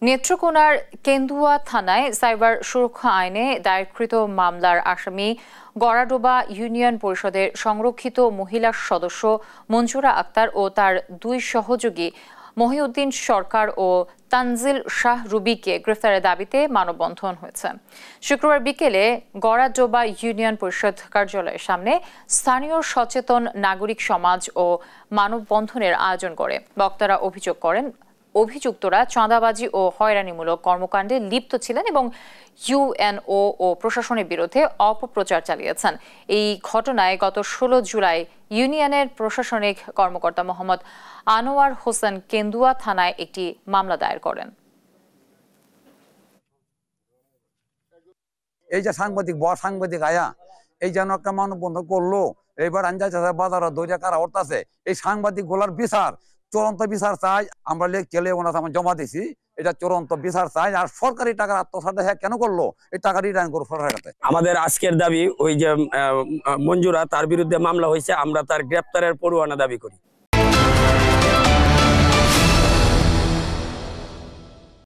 নেত্রকোনার কেন্দুয়া থানায় সাইবার সুরক্ষা আইনে দায়েরকৃত মামলার আসামি গড়াডোবা ইউনিয়ন পরিষদের সংরক্ষিত মহিলা সদস্য মঞ্জুরা আক্তার ও তার দুই সহযোগী মহিউদ্দিন সরকার ও তানজিল শাহ রুবিকে গ্রেফতারের দাবিতে মানববন্ধন হয়েছে। শুক্রবার বিকেলে গড়াডোবা ইউনিয়ন পরিষদ কার্যালয়ের সামনে স্থানীয় সচেতন নাগরিক সমাজ ও মানববন্ধনের আয়োজন করে। বক্তারা অভিযোগ করেন, অভিযুক্তরা চাঁদাবাজি ও হয়রানিমূলক কর্মকাণ্ডে লিপ্ত ছিলেন এবং ইউএনও ও প্রশাসনের বিরুদ্ধে অপপ্রচার চালিয়েছেন। এই ঘটনায় গত 16 জুলাই ইউনিয়নের প্রশাসনিক কর্মকর্তা মোহাম্মদ আনোয়ার হোসেন কেন্দুয়া থানায় একটি মামলা দায়ের করেন। এই যে সাংবাদিক আয়া এই যেন একটা মানববন্ধন করলো, এবার বাজার দৈরা কারা হরতাছে, এই সাংবাদিক গুলার বিচার, চূড়ান্ত বিচার চাই। আমরা কেলে জমা দিছি, এটা চূড়ান্ত বিচার চাই। আর সরকারি টাকার আত্মসাৎ কেন করলো, এই টাকা রিটার্ন করবো সরকারের কাছে। আমাদের আজকের দাবি ওই যে মঞ্জুরা, তার বিরুদ্ধে মামলা হয়েছে, আমরা তার গ্রেপ্তারের পরোয়ানা দাবি করি।